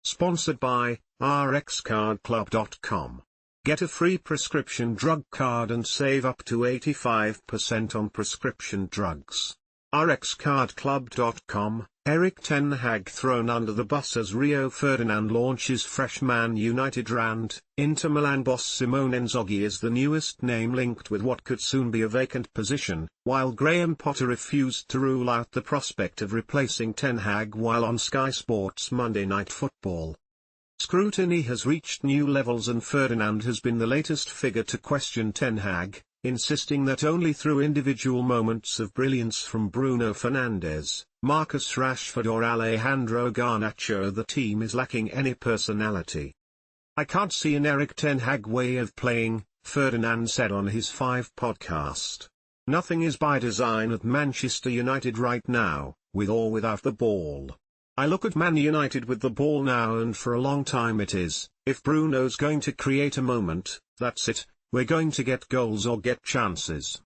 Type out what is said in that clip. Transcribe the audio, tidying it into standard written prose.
Sponsored by rxcardclub.com. Get a free prescription drug card and save up to 85% on prescription drugs. rxcardclub.com. Erik Ten Hag thrown under the bus as Rio Ferdinand launches fresh Man United rant. Inter Milan boss Simone Inzaghi is the newest name linked with what could soon be a vacant position, while Graham Potter refused to rule out the prospect of replacing Ten Hag while on Sky Sports Monday Night Football. Scrutiny has reached new levels and Ferdinand has been the latest figure to question Ten Hag, insisting that only through individual moments of brilliance from Bruno Fernandes, Marcus Rashford or Alejandro Garnacho the team is lacking any personality. "I can't see an Erik Ten Hag way of playing," Ferdinand said on his 5 podcast. "Nothing is by design at Manchester United right now, with or without the ball. I look at Man United with the ball now and for a long time it is, if Bruno's going to create a moment, that's it, we're going to get goals or get chances.